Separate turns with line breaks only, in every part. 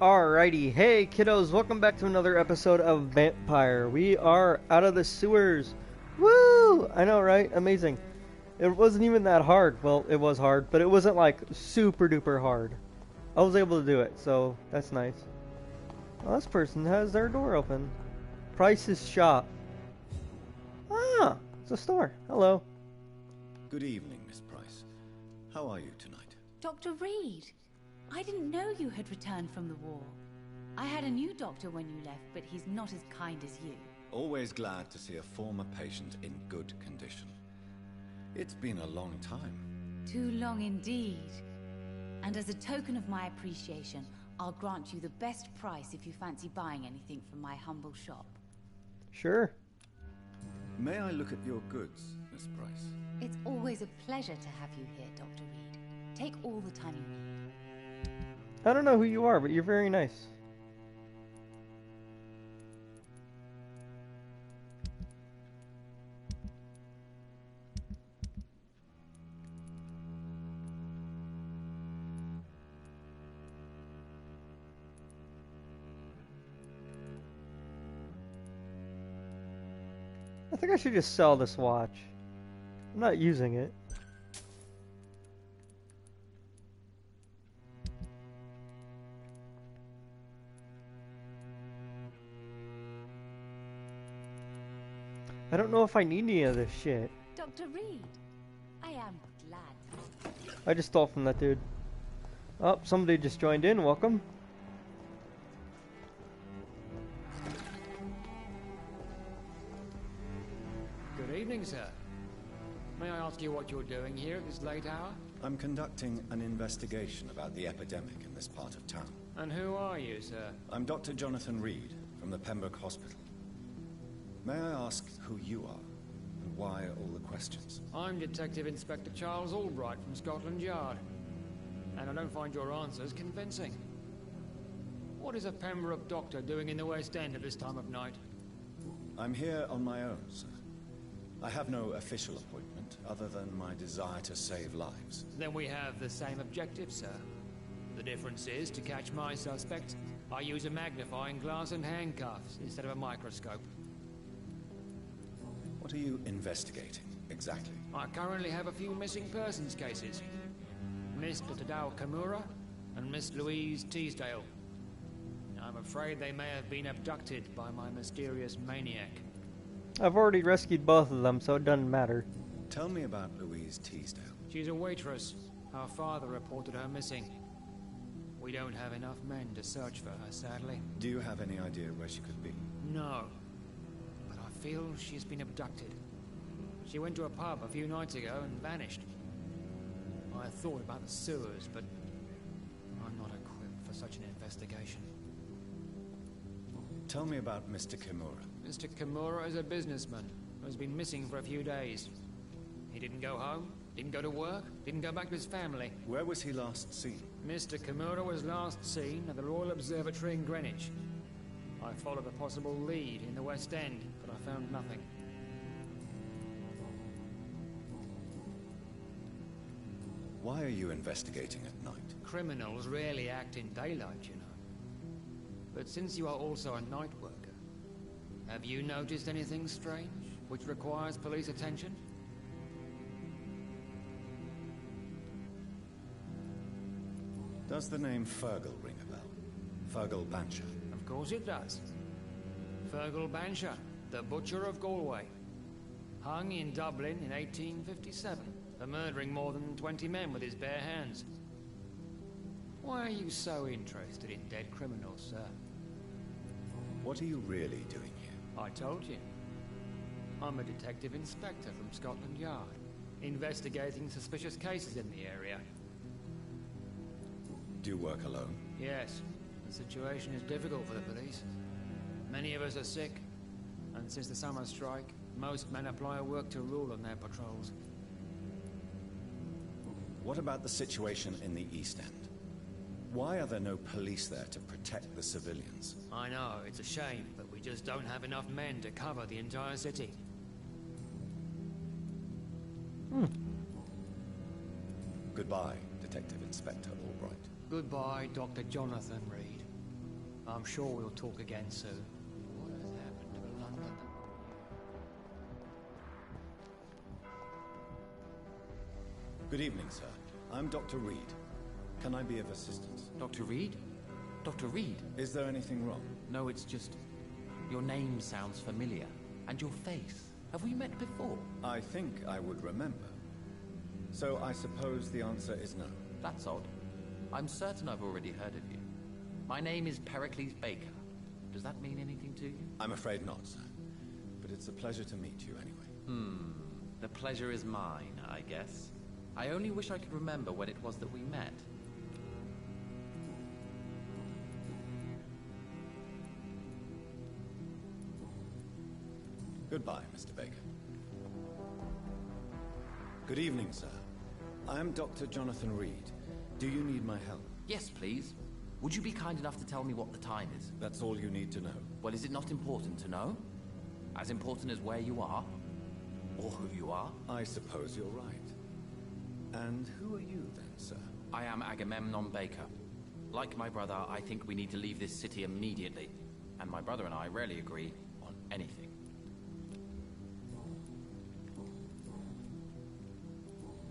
Alrighty, hey kiddos, welcome back to another episode of Vampyr. We are out of the sewers. Woo! I know, right? Amazing. It wasn't even that hard. Well, it was hard, but it wasn't like super duper hard. I was able to do it, so that's nice. Well, this person has their door open. Price's shop. Ah, it's a store. Hello.
Good evening, Miss Price. How are you tonight?
Dr. Reed, I didn't know you had returned from the war. I had a new doctor when you left, but he's not as kind as you.
Always glad to see a former patient in good condition. It's been a long time.
Too long indeed. And as a token of my appreciation, I'll grant you the best price if you fancy buying anything from my humble shop.
Sure.
May I look at your goods, Miss Price?
It's always a pleasure to have you here, Dr. Reed. Take all the time you need.
I don't know who you are, but you're very nice. I think I should just sell this watch. I'm not using it. I don't know if I need any of this shit.
Dr. Reed, I am glad.
I just stole from that dude. Oh, somebody just joined in. Welcome.
Good evening, sir. May I ask you what you're doing here at this late hour?
I'm conducting an investigation about the epidemic in this part of town.
And who are you, sir?
I'm Dr. Jonathan Reed from the Pembroke Hospital. May I ask who you are and why all the questions?
I'm Detective Inspector Charles Albright from Scotland Yard. And I don't find your answers convincing. What is a Pembroke doctor doing in the West End at this time of night?
I'm here on my own, sir. I have no official appointment other than my desire to save lives.
Then we have the same objective, sir. The difference is, to catch my suspect, I use a magnifying glass and handcuffs instead of a microscope.
What are you investigating, exactly?
I currently have a few missing persons cases. Mr. Tadao Kimura and Miss Louise Teasdale. I'm afraid they may have been abducted by my mysterious maniac.
I've already rescued both of them, so it doesn't matter.
Tell me about Louise Teasdale.
She's a waitress. Her father reported her missing. We don't have enough men to search for her, sadly.
Do you have any idea where she could be?
No. But I feel she's been abducted. She went to a pub a few nights ago and vanished. I thought about the sewers, but I'm not equipped for such an investigation.
Tell me about Mr. Kimura.
Mr. Kimura is a businessman who has been missing for a few days. He didn't go home, didn't go to work, didn't go back to his family.
Where was he last seen?
Mr. Kimura was last seen at the Royal Observatory in Greenwich. I followed a possible lead in the West End, but I found nothing.
Why are you investigating at night?
Criminals rarely act in daylight, you know. But since you are also a night worker, have you noticed anything strange which requires police attention?
Does the name Fergal ring a bell? Fergal Bancher.
Of course it does. Fergal Bancher, the Butcher of Galway. Hung in Dublin in 1857 for murdering more than 20 men with his bare hands. Why are you so interested in dead criminals, sir?
What are you really doing here?
I told you. I'm a detective inspector from Scotland Yard, investigating suspicious cases in the area.
Do you work alone?
Yes, the situation is difficult for the police. Many of us are sick, and since the summer strike, most men apply a work to rule on their patrols.
What about the situation in the East End? Why are there no police there to protect the civilians?
I know, it's a shame, but we just don't have enough men to cover the entire city.
Goodbye, Detective Inspector Albright.
Goodbye, Dr. Jonathan Reed. I'm sure we'll talk again soon. What has happened to London?
Good evening, sir. I'm Dr. Reed. Can I be of assistance?
Dr. Reed? Dr. Reed?
Is there anything wrong?
No, it's just... your name sounds familiar. And your face. Have we met before?
I think I would remember. So I suppose the answer is no.
That's odd. I'm certain I've already heard of you. My name is Pericles Baker. Does that mean anything to you?
I'm afraid not, sir. But it's a pleasure to meet you anyway.
The pleasure is mine, I guess. I only wish I could remember when it was that we met.
Goodbye, Mr. Baker. Good evening, sir. I am Dr. Jonathan Reed. Do you need my help?
Yes, please. Would you be kind enough to tell me what the time is?
That's all you need to know.
Well, is it not important to know? As important as where you are? Or who you are?
I suppose you're right. And who are you then, sir?
I am Agamemnon Baker. Like my brother, I think we need to leave this city immediately. And my brother and I rarely agree on anything.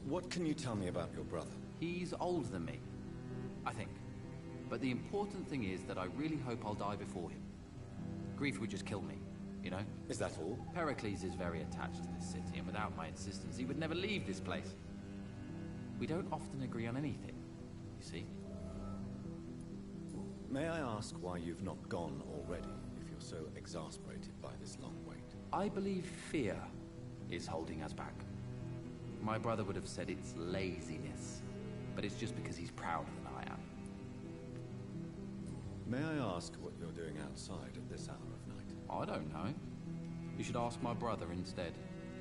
What can you tell me about your brother?
He's older than me, I think. But the important thing is that I really hope I'll die before him. Grief would just kill me, you know?
Is that all?
Pericles is very attached to this city, and without my insistence, he would never leave this place. We don't often agree on anything, you see?
May I ask why you've not gone already, if you're so exasperated by this long wait?
I believe fear is holding us back. My brother would have said it's laziness, but it's just because he's prouder than I am.
May I ask what you're doing outside at this hour of night?
I don't know. You should ask my brother instead.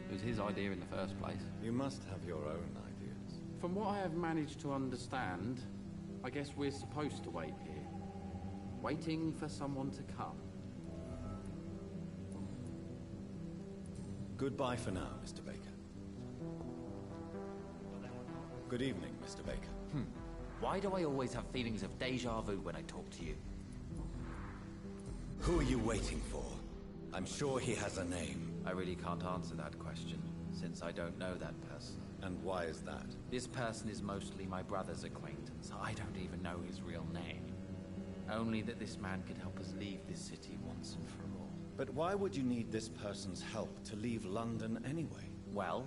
It was his idea in the first place.
You must have your own ideas.
From what I have managed to understand, I guess we're supposed to wait here. Waiting for someone to come.
Goodbye for now, Mr. Baker. Good evening, Mr. Baker.
Why do I always have feelings of deja vu when I talk to you?
Who are you waiting for? I'm sure he has a name.
I really can't answer that question, since I don't know that person.
And why is that?
This person is mostly my brother's acquaintance. I don't even know his real name. Only that this man could help us leave this city once and for all.
But why would you need this person's help to leave London anyway?
Well,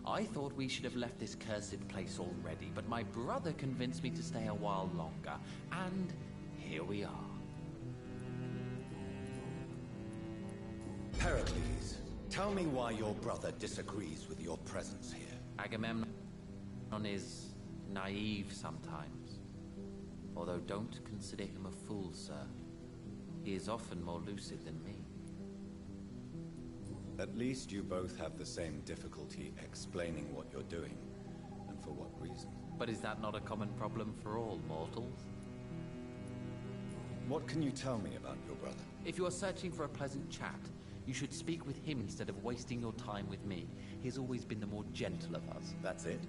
I thought we should have left this cursed place already, but my brother convinced me to stay a while longer, and here we are.
Pericles, tell me why your brother disagrees with your presence here.
Agamemnon is naive sometimes. Although don't consider him a fool, sir. He is often more lucid than me.
At least you both have the same difficulty explaining what you're doing, and for what reason.
But is that not a common problem for all mortals?
What can you tell me about your brother?
If you are searching for a pleasant chat, you should speak with him instead of wasting your time with me. He has always been the more gentle of us.
That's it?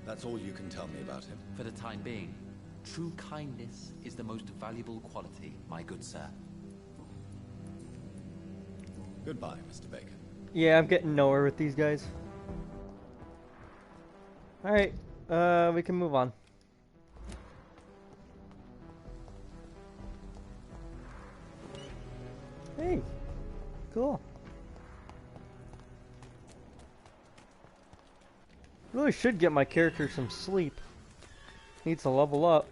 That's all you can tell me about him?
For the time being, true kindness is the most valuable quality, my good sir.
Goodbye, Mr. Baker.
Yeah, I'm getting nowhere with these guys. Alright, we can move on. Hey, cool. Really should get my character some sleep. Needs to level up.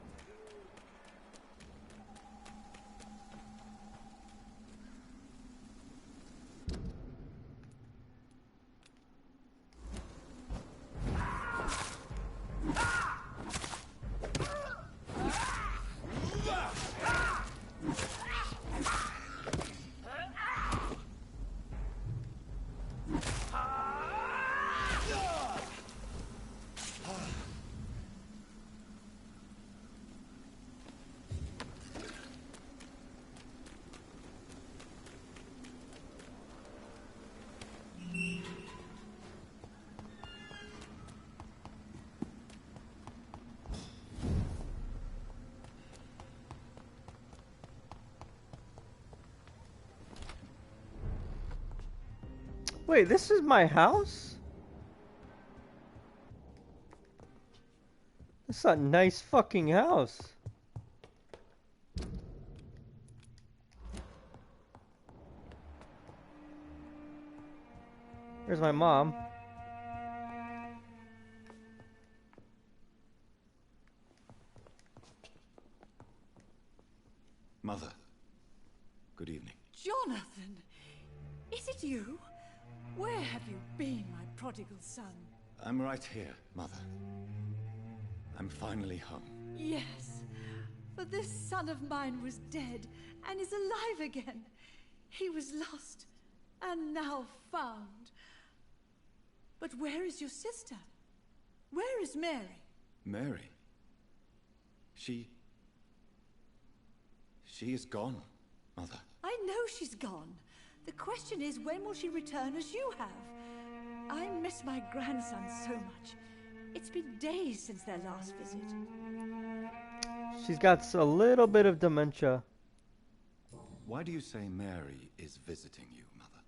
Wait, this is my house? This is a nice fucking house. There's my mom.
Mother, good evening.
Jonathan! Is it you? Where have you been, my prodigal son?
I'm right here, Mother. I'm finally home.
Yes, for this son of mine was dead and is alive again. He was lost and now found. But where is your sister? Where is Mary?
Mary? She is gone, Mother.
I know she's gone. The question is, when will she return as you have? I miss my grandson so much. It's been days since their last visit.
She's got a little bit of dementia.
Why do you say Mary is visiting you, Mother?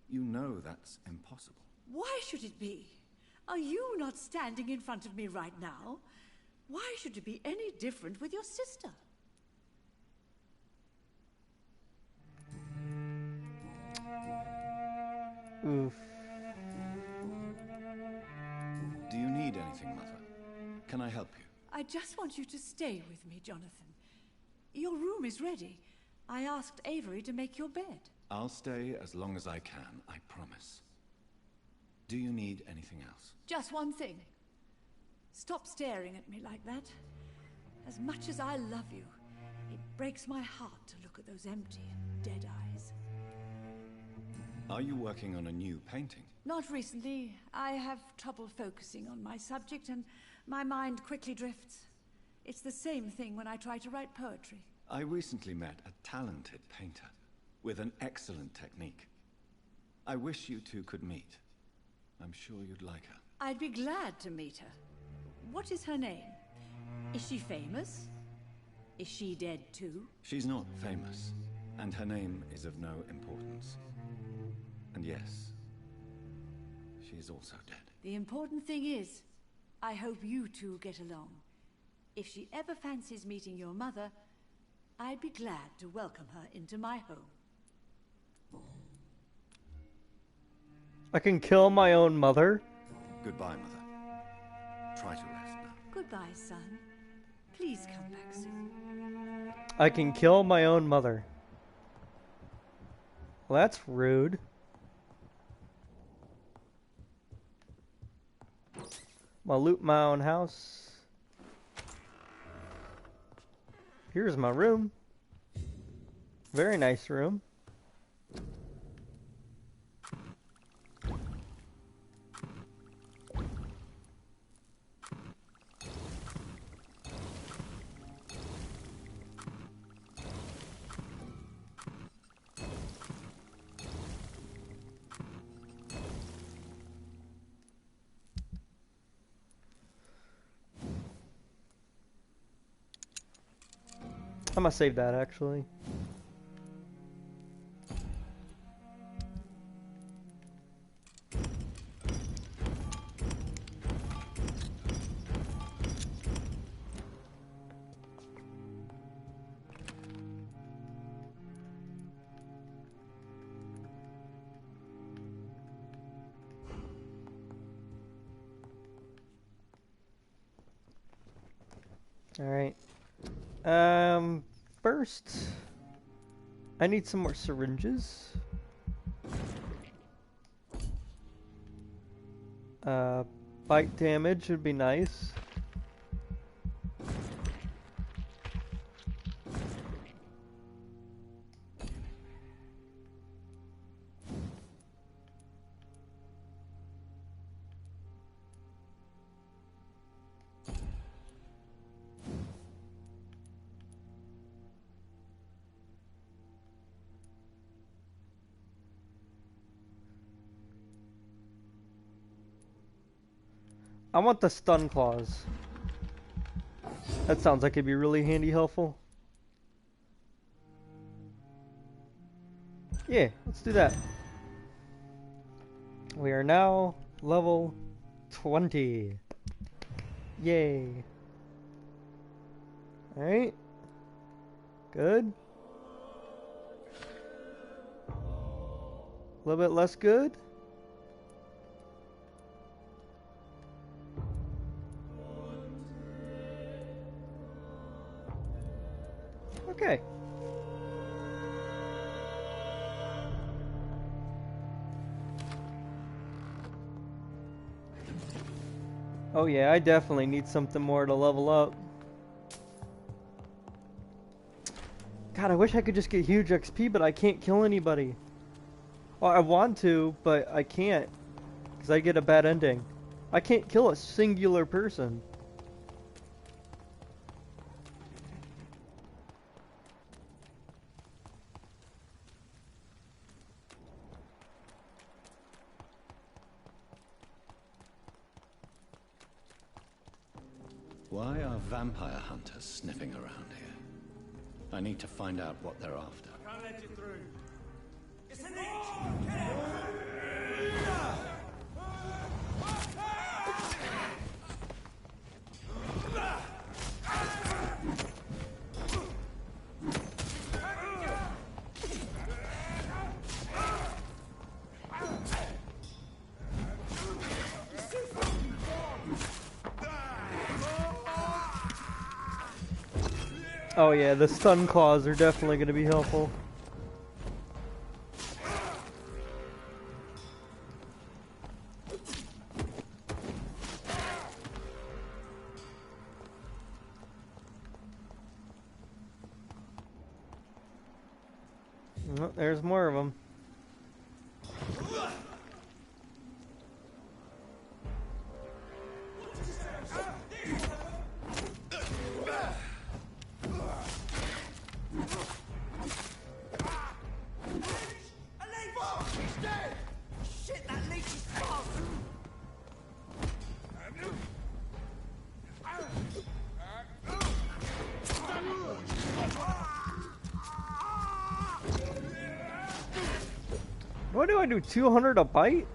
You know that's impossible.
Why should it be? Are you not standing in front of me right now? Why should it be any different with your sister?
Oof.
Do you need anything, Mother? Can I help you?
I just want you to stay with me, Jonathan. Your room is ready. I asked Avery to make your bed.
I'll stay as long as I can, I promise. Do you need anything else?
Just one thing. Stop staring at me like that. As much as I love you, it breaks my heart to look at those empty and dead eyes.
Are you working on a new painting?
Not recently. I have trouble focusing on my subject and my mind quickly drifts. It's the same thing when I try to write poetry.
I recently met a talented painter with an excellent technique. I wish you two could meet. I'm sure you'd like her.
I'd be glad to meet her. What is her name? Is she famous? Is she dead too?
She's not famous, and her name is of no importance. And yes, she is also dead.
The important thing is, I hope you two get along. If she ever fancies meeting your mother, I'd be glad to welcome her into my home.
I can kill my own mother?
Goodbye, Mother. Try to rest now.
Goodbye, son. Please come back soon.
I can kill my own mother. Well, that's rude. I'll loot my own house. Here's my room. Very nice room. I'm gonna save that actually. All right. First, I need some more syringes. Bite damage would be nice. I want the stun claws. That sounds like it'd be really handy helpful. Yeah, let's do that. We are now level 20. Yay. Alright. Good. A little bit less good. Okay. Oh yeah, I definitely need something more to level up. God, I wish I could just get huge XP, but I can't kill anybody. Well, I want to, but I can't. Because I get a bad ending. I can't kill a singular person.
Why are vampire hunters sniffing around here? I need to find out what they're after.
I can't let you through. It's an
Oh yeah, the stun claws are definitely going to be helpful. Oh, there's more of them. What do I do? 200 a bite?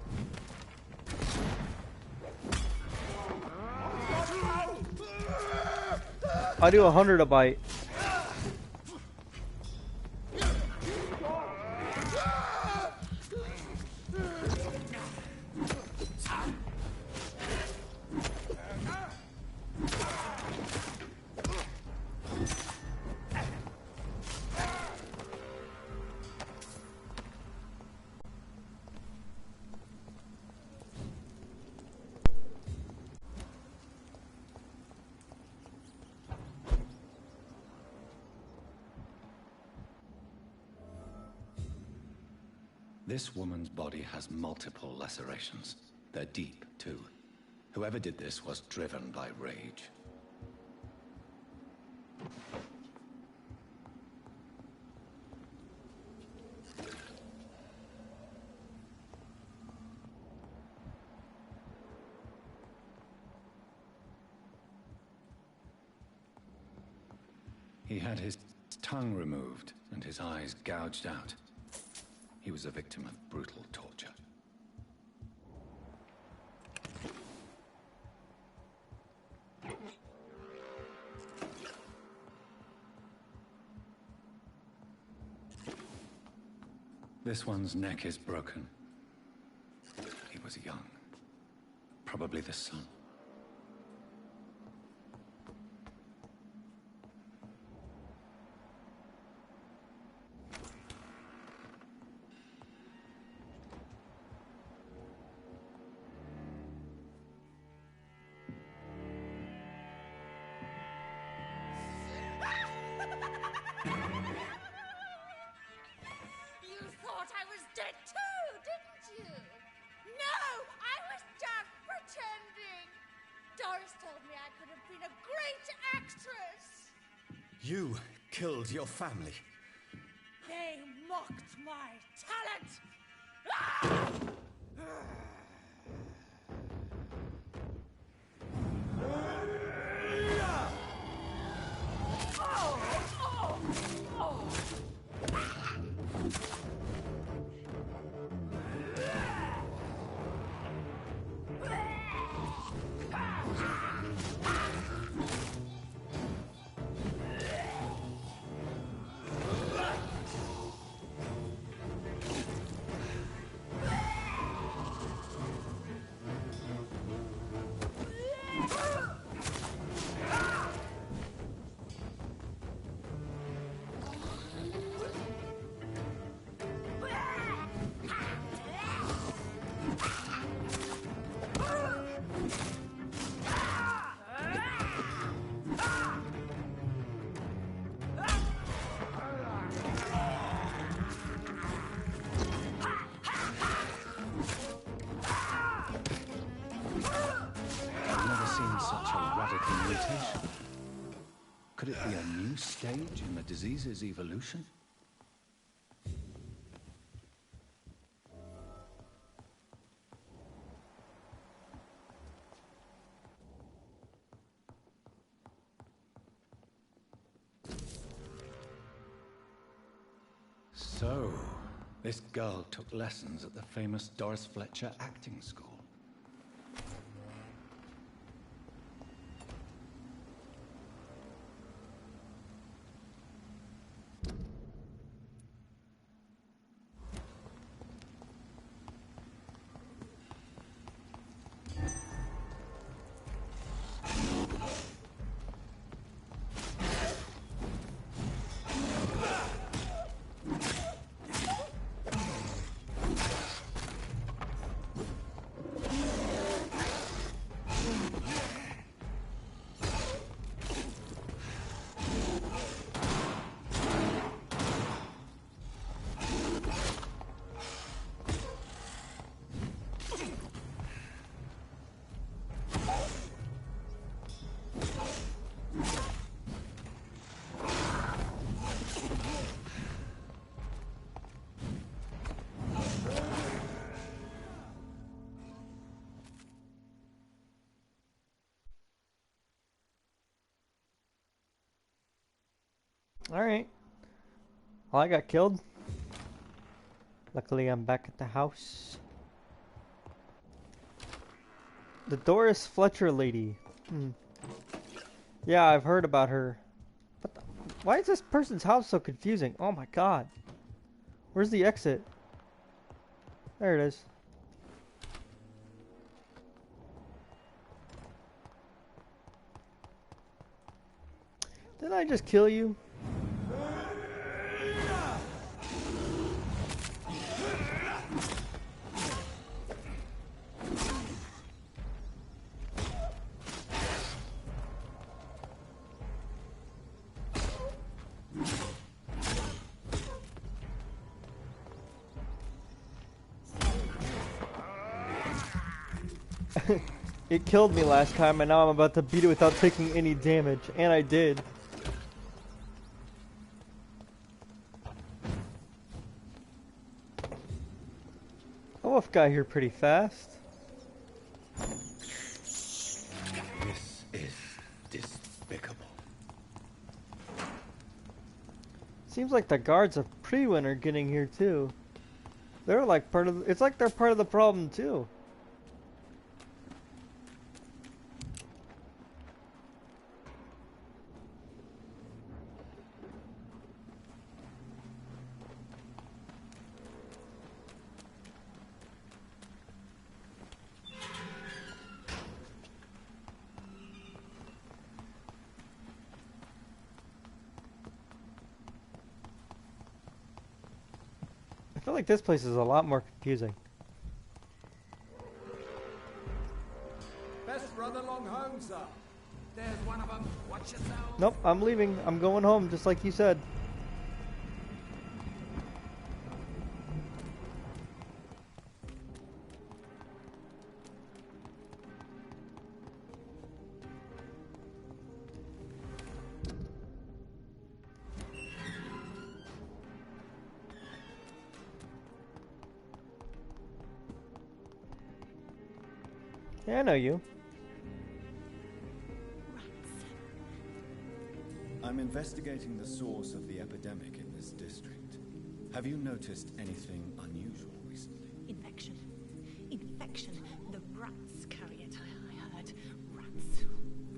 I do 100 a bite.
This woman's body has multiple lacerations. They're deep, too. Whoever did this was driven by rage. He had his tongue removed and his eyes gouged out. He was a victim of brutal torture. This one's neck is broken. He was young. Probably the son.
You killed your family.
They mocked my talent! Ah!
mutation? Could it be a new stage in the disease's evolution? So, this girl took lessons at the famous Doris Fletcher acting school.
Alright. Well, I got killed. Luckily, I'm back at the house. The Doris Fletcher lady. Yeah, I've heard about her. What the, why is this person's house so confusing? Oh my god. Where's the exit? There it is. Didn't I just kill you? It killed me last time, and now I'm about to beat it without taking any damage, and I did. The wolf got here pretty fast.
This is despicable.
Seems like the guards of Prewin are getting here too. They're like part of. It's like they're part of the problem too. I feel like this place is a lot more confusing.
Best run along home, sir. There's one of them. Watch yourself.
Nope, I'm leaving. I'm going home, just like you said. Yeah, I know you.
I'm investigating the source of the epidemic in this district. Have you noticed anything unusual recently?
Infection. Infection. The rats carry it, I heard. Rats.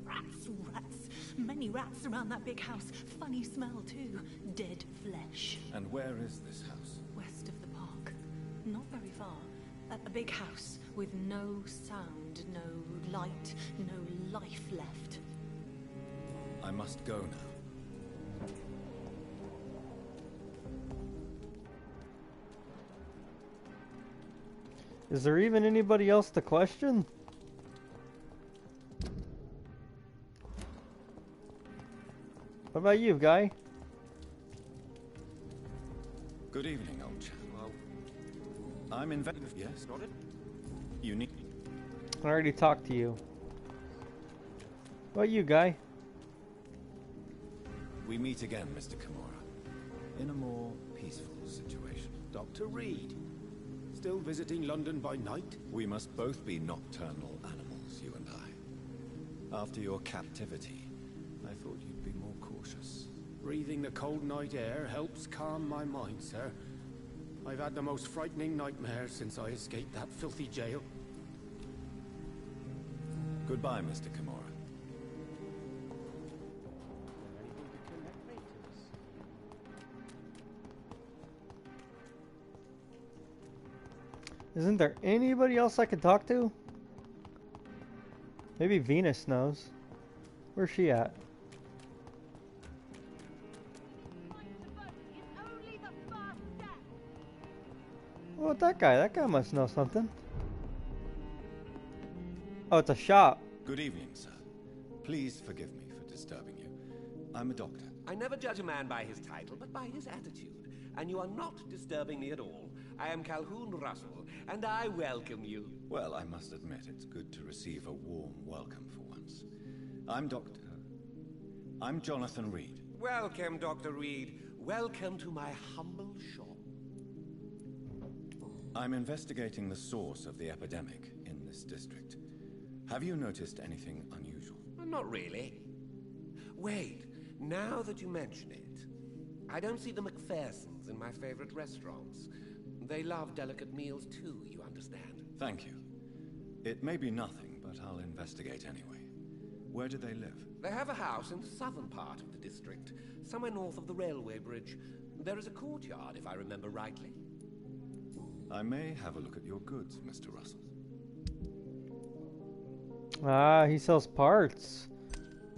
Rats. Rats. Many rats around that big house. Funny smell, too. Dead flesh.
And where is this house?
West of the park. Not very far. A big house with no sound, no light, no life left.
I must go now.
Is there even anybody else to question? What about you, guy?
Good evening, old chap. I'm investigating. Yes, got it. You need.
I already talked to you. What you, guy?
We meet again, Mr. Kimura, in a more peaceful situation.
Dr. Reed. Still visiting London by night?
We must both be nocturnal animals, you and I. After your captivity, I thought you'd be more cautious.
Breathing the cold night air helps calm my mind, sir. I've had the most frightening nightmares since I escaped that filthy jail.
Goodbye, Mr. Kimura.
Isn't there anybody else I could talk to? Maybe Venus knows. Where's she at? Oh, that guy. That guy must know something. Oh, it's a shop.
Good evening, sir. Please forgive me for disturbing you. I'm a doctor.
I never judge a man by his title, but by his attitude. And you are not disturbing me at all. I am Calhoun Russell, and I welcome you.
Well, I must admit, it's good to receive a warm welcome for once. I'm Jonathan Reed.
Welcome, Dr. Reed. Welcome to my humble shop.
I'm investigating the source of the epidemic in this district. Have you noticed anything unusual?
Not really. Wait, now that you mention it, I don't see the McPhersons in my favorite restaurants. They love delicate meals too, you understand?
Thank you. It may be nothing, but I'll investigate anyway. Where do they live?
They have a house in the southern part of the district, somewhere north of the railway bridge. There is a courtyard, if I remember rightly.
I may have a look at your goods, Mr. Russell.
Ah, he sells parts.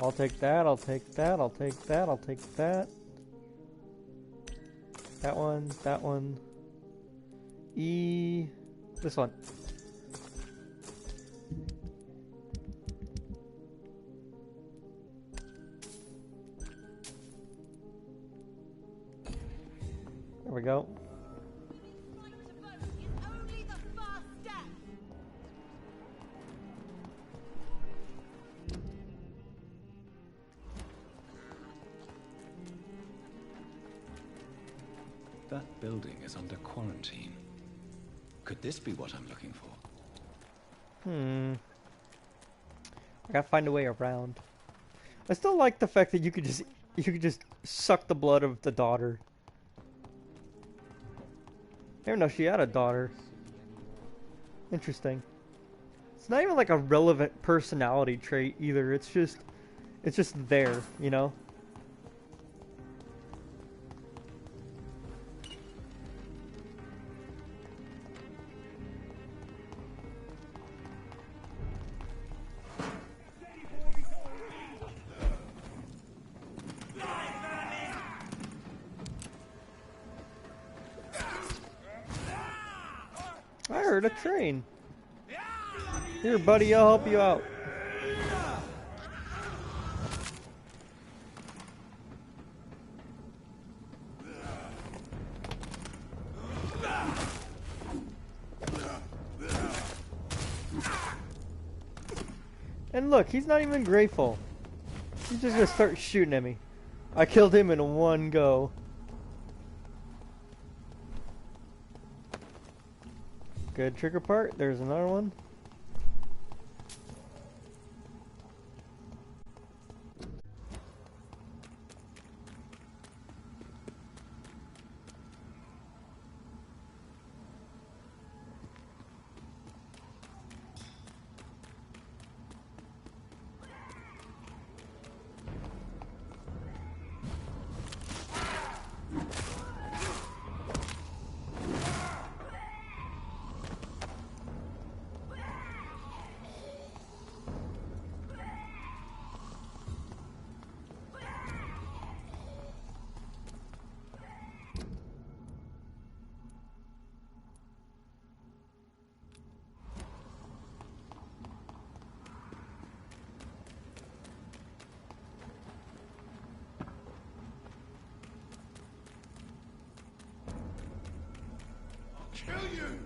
I'll take that, I'll take that, I'll take that, I'll take that. That one, that one. This one. There we go.
That building is under quarantine. Could this be what I'm looking for?
I gotta find a way around. I still like the fact that you could just suck the blood of the daughter. I didn't know she had a daughter. Interesting. It's not even like a relevant personality trait either. It's just there, you know? I heard a train. Here, buddy, I'll help you out. And look, he's not even grateful. He's just gonna start shooting at me. I killed him in one go. Good trigger part. There's another one.
Kill you!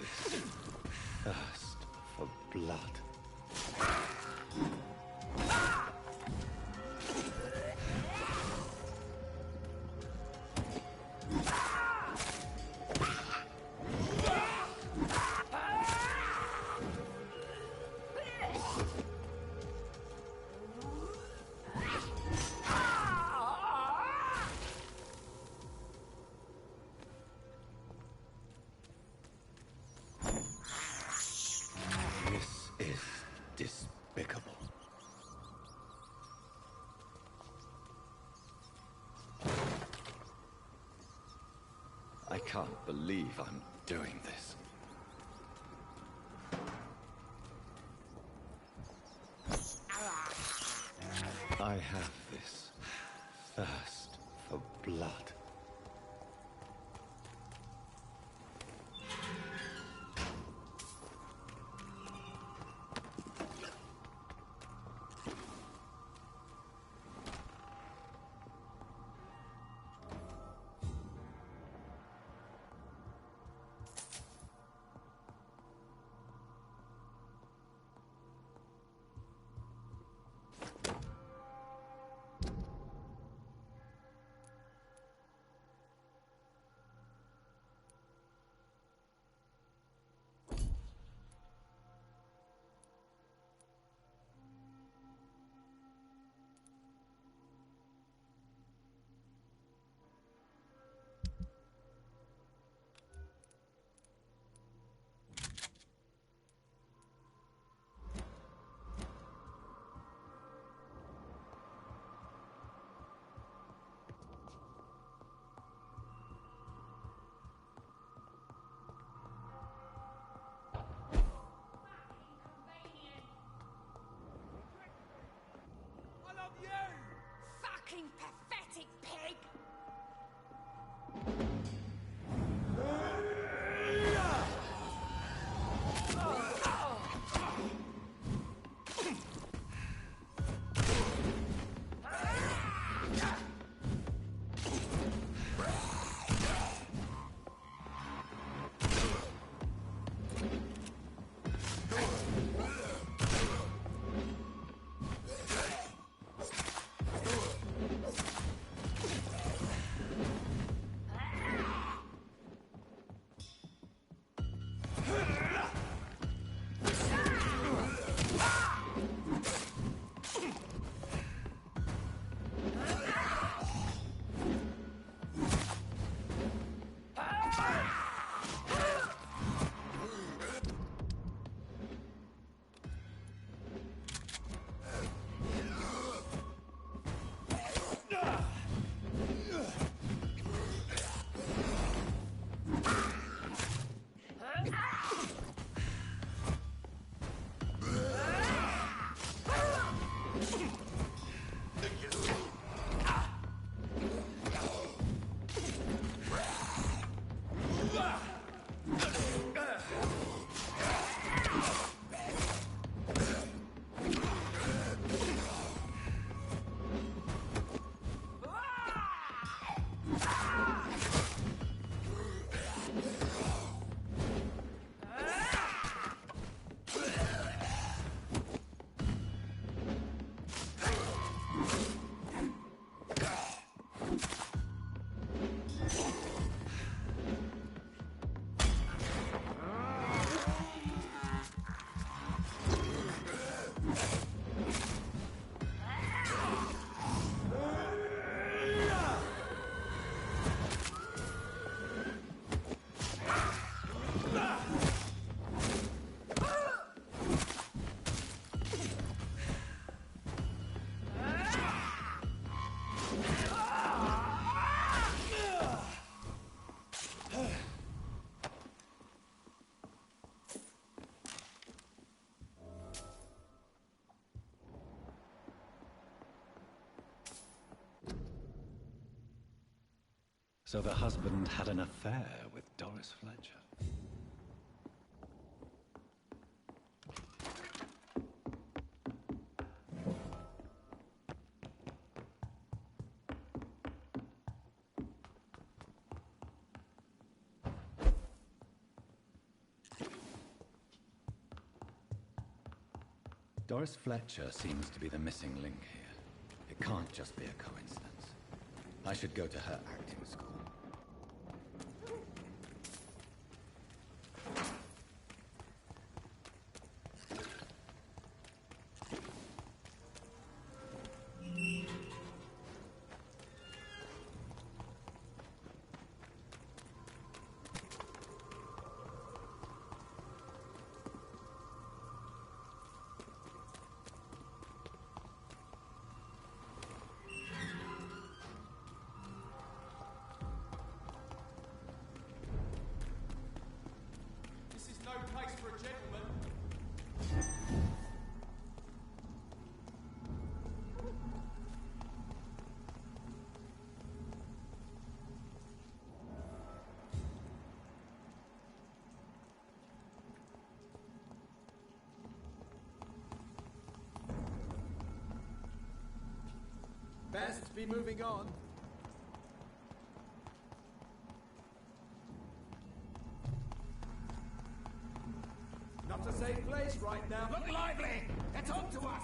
this thirst for blood. I can't believe I'm doing this. I have this thirst for blood.
Fucking pathetic pig!
So the husband had an affair with Doris Fletcher. Doris Fletcher seems to be the missing link here. It can't just be a coincidence. I should go to her acting school.
Best be moving on. Not a safe place right now.
Look lively! It's on to us!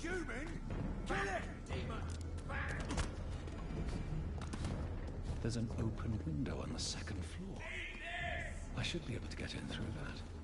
Human! Kill it! Demon!
There's an open window on the second floor. I should be able to get in through that.